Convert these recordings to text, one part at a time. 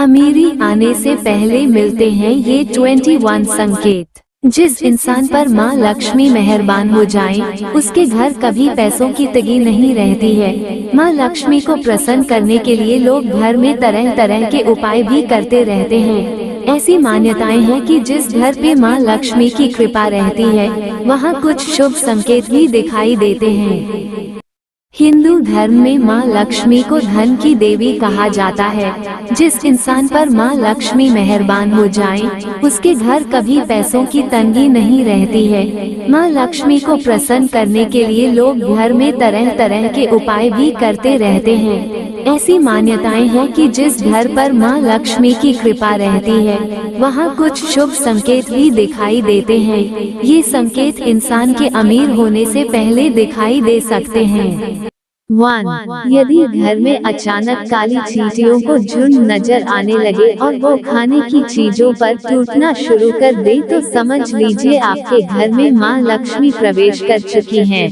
अमीरी आने से पहले मिलते हैं ये 21 संकेत। जिस इंसान पर माँ लक्ष्मी मेहरबान हो जाए, उसके घर कभी पैसों की तंगी नहीं रहती है। माँ लक्ष्मी को प्रसन्न करने के लिए लोग घर में तरह तरह के उपाय भी करते रहते हैं। ऐसी मान्यताएं हैं कि जिस घर पे माँ लक्ष्मी की कृपा रहती है, वहाँ कुछ शुभ संकेत भी दिखाई देते हैं। हिंदू धर्म में माँ लक्ष्मी को धन की देवी कहा जाता है। जिस इंसान पर माँ लक्ष्मी मेहरबान हो जाए, उसके घर कभी पैसों की तंगी नहीं रहती है। माँ लक्ष्मी को प्रसन्न करने के लिए लोग घर में तरह तरह के उपाय भी करते रहते हैं। ऐसी मान्यताएं हैं कि जिस घर पर माँ लक्ष्मी की कृपा रहती है, वहाँ कुछ शुभ संकेत भी दिखाई देते हैं। ये संकेत इंसान के अमीर होने से पहले दिखाई दे सकते हैं। 1. यदि घर में अचानक काली चींटियों को झुंड नजर आने लगे और वो खाने की चीजों पर टूटना शुरू कर दे, तो समझ लीजिए आपके घर में माँ लक्ष्मी प्रवेश कर चुकी हैं।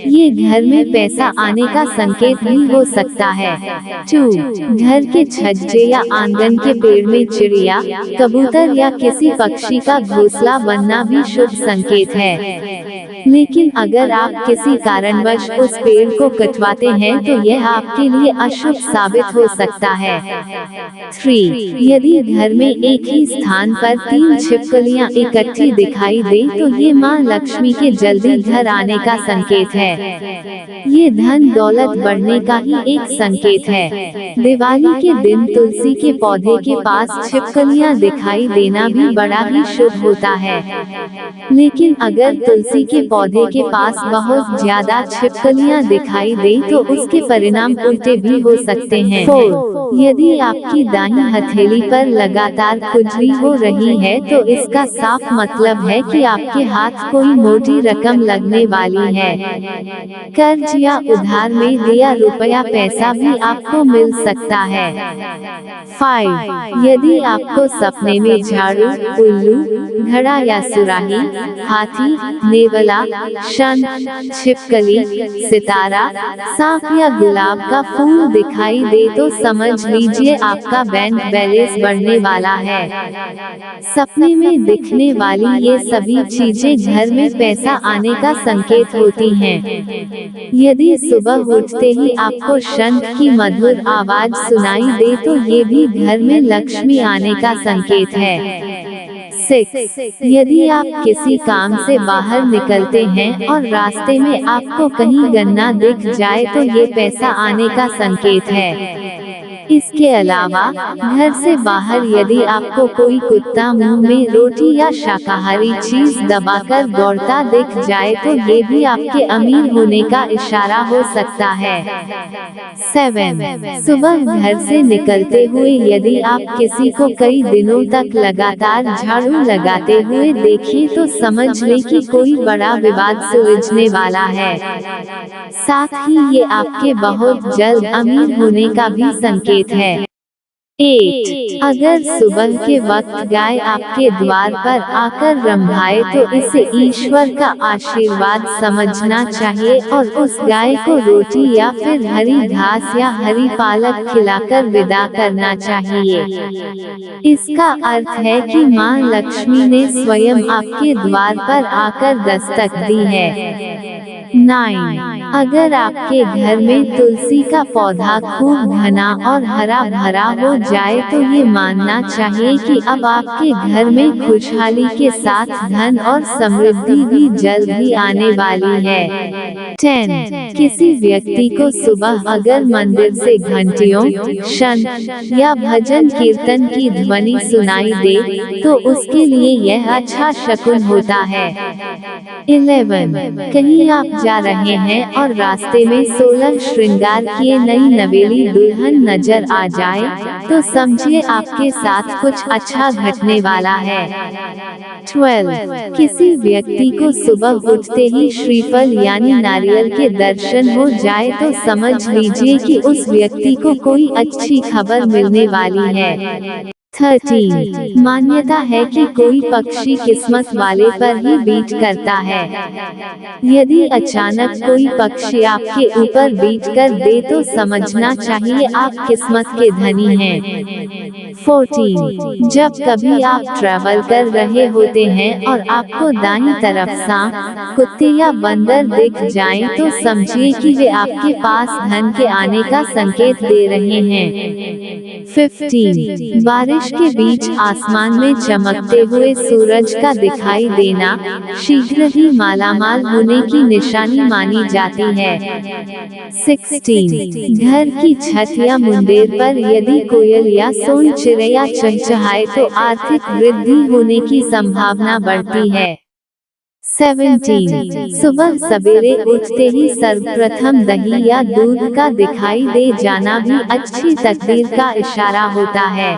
ये घर में पैसा आने का संकेत भी हो सकता है। 2. घर के छज्जे या आंगन के पेड़ में चिड़िया, कबूतर या किसी पक्षी का घोंसला बनना भी शुभ संकेत है। लेकिन अगर आप किसी कारणवश उस पेड़ को कटवाते हैं, तो यह आपके लिए अशुभ साबित हो सकता है। 3. यदि घर में एक ही स्थान पर 3 छिपकलियां इकट्ठी दिखाई दे, तो ये माँ लक्ष्मी के जल्दी घर आने का संकेत है। ये धन दौलत बढ़ने का ही एक संकेत है। दिवाली के दिन तुलसी के पौधे के पास छिपकलियां दिखाई देना भी बड़ा ही शुभ होता है। लेकिन अगर तुलसी के पौधे के पास बहुत ज्यादा छिपकलियां दिखाई दे, तो उसके परिणाम उल्टे भी हो सकते हैं। 4. यदि आपकी दाहिनी हथेली पर लगातार खुजली हो रही है, तो इसका साफ मतलब है कि आपके हाथ कोई मोटी रकम लगने वाली है। कर्ज या उधार में दिया रुपया पैसा भी आपको मिल सकता है। 5. यदि आपको सपने में झाड़ू, उल्लू, घड़ा या सुराही, हाथी, नेवला, शंख, छिपकली, सितारा, सांप या गुलाब का फूल दिखाई दे, तो समझ लीजिए आपका बैंक बैलेंस बढ़ने वाला है। सपने में दिखने वाली ये सभी चीजें घर में पैसा आने का संकेत होती हैं। यदि सुबह उठते ही आपको शंख की मधुर आवाज सुनाई दे, तो ये भी घर में लक्ष्मी आने का संकेत है। 6. यदि आप किसी काम से बाहर निकलते हैं और रास्ते में आपको कहीं गन्ना दिख जाए, तो ये पैसा आने का संकेत है। इसके अलावा घर से बाहर यदि आपको कोई कुत्ता मुंह में रोटी या शाकाहारी चीज दबाकर दौड़ता दिख जाए, तो ये भी आपके अमीर होने का इशारा हो सकता है। 7. सुबह घर से निकलते हुए यदि आप किसी को कई दिनों तक लगातार झाड़ू लगाते हुए देखें, तो समझ लें कि कोई बड़ा विवाद सुलझने वाला है। साथ ही ये आपके बहुत जल्द अमीर होने का भी संकेत है। 8. अगर सुबह के वक्त गाय आपके द्वार पर आकर रंभाए, तो इसे ईश्वर का आशीर्वाद समझना चाहिए और उस गाय को रोटी या फिर हरी घास या हरी पालक खिलाकर विदा करना चाहिए। इसका अर्थ है कि माँ लक्ष्मी ने स्वयं आपके द्वार पर आकर दस्तक दी है। 9. अगर आपके घर में तुलसी का पौधा खूब घना और हरा भरा हो जाए, तो ये मानना चाहिए कि अब आपके घर में खुशहाली के साथ धन और समृद्धि भी जल्द ही आने वाली है। 10. किसी व्यक्ति को सुबह अगर मंदिर से घंटियों, शंख या भजन कीर्तन की ध्वनि सुनाई दे, तो उसके लिए यह अच्छा शकुन होता है। 11. कहीं आप जा रहे हैं और रास्ते में 16 श्रृंगार किए नई नवेली दुल्हन नजर आ जाए, तो समझिए आपके साथ कुछ अच्छा घटने वाला है। 12. किसी व्यक्ति को सुबह उठते ही श्रीफल यानी नारियल के दर्शन हो जाए, तो समझ लीजिए कि उस व्यक्ति को कोई अच्छी खबर मिलने वाली है। 13 मान्यता है कि कोई पक्षी किस्मत वाले पर ही बीट करता है। यदि अचानक कोई पक्षी आपके ऊपर बीट कर दे तो समझना चाहिए आप किस्मत के धनी हैं। 14 जब कभी आप ट्रैवल कर रहे होते हैं और आपको दाईं तरफ सांप, कुत्ते या बंदर दिख जाएं तो समझिए कि वे आपके पास धन के आने का संकेत दे रहे हैं। 15 बारिश के बीच आसमान में चमकते हुए सूरज का दिखाई देना शीघ्र ही मालामाल होने की निशानी मानी जाती है। 16 घर की छत या मुंडेर पर यदि कोयल या सोन चिड़ैया चहचहाए तो आर्थिक वृद्धि होने की संभावना बढ़ती है। 17 सुबह सवेरे उठते ही सर्वप्रथम दही या दूध का दिखाई दे जाना भी अच्छी तकदीर का इशारा होता है।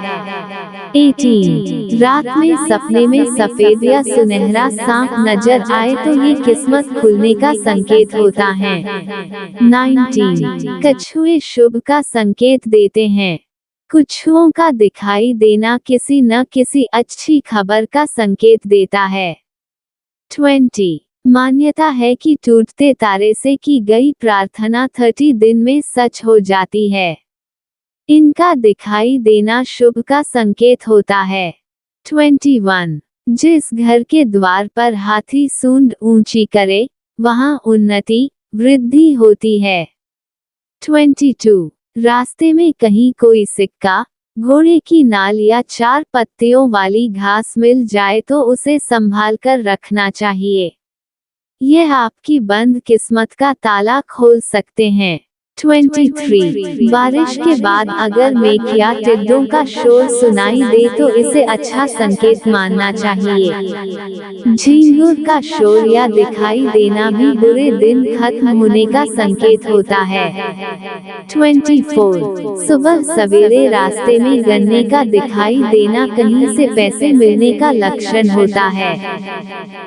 18 रात में सपने में सफेद या सुनहरा सांप नजर आए तो ये किस्मत खुलने का संकेत होता है। 19 कछुए शुभ का संकेत देते हैं। कछुओं का दिखाई देना किसी न किसी अच्छी खबर का संकेत देता है। 20 मान्यता है कि टूटते तारे से की गई प्रार्थना 30 दिन में सच हो जाती है। इनका दिखाई देना शुभ का संकेत होता है। 21 जिस घर के द्वार पर हाथी सूंड ऊंची करे वहां उन्नति वृद्धि होती है। 22 रास्ते में कहीं कोई सिक्का, घोड़े की नाल या 4 पत्तियों वाली घास मिल जाए तो उसे संभाल कर रखना चाहिए। यह आपकी बंद किस्मत का ताला खोल सकते हैं। 23 बारिश के बाद अगर मेघ या टिड्डों का शोर सुनाई दे तो इसे अच्छा संकेत मानना चाहिए। झींगुर का शोर या दिखाई देना भी बुरे दिन खत्म होने का संकेत होता है। 24 सुबह सवेरे रास्ते में गन्ने का दिखाई देना कहीं से पैसे मिलने का लक्षण होता है।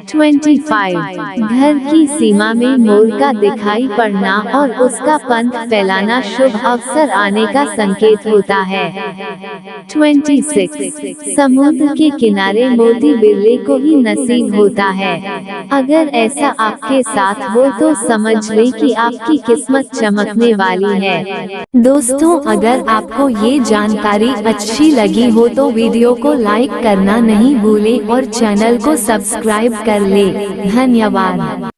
25 घर की सीमा में मोर का दिखाई पड़ना और उसका पंख फैलाना शुभ अवसर आने का संकेत होता है। 26 समुद्र के किनारे मोती बिरले को ही नसीब होता है। अगर ऐसा आपके साथ हो तो समझ लें कि आपकी किस्मत चमकने वाली है। दोस्तों, अगर आपको ये जानकारी अच्छी लगी हो तो वीडियो को लाइक करना नहीं भूलें और चैनल को सब्सक्राइब कर लें। धन्यवाद।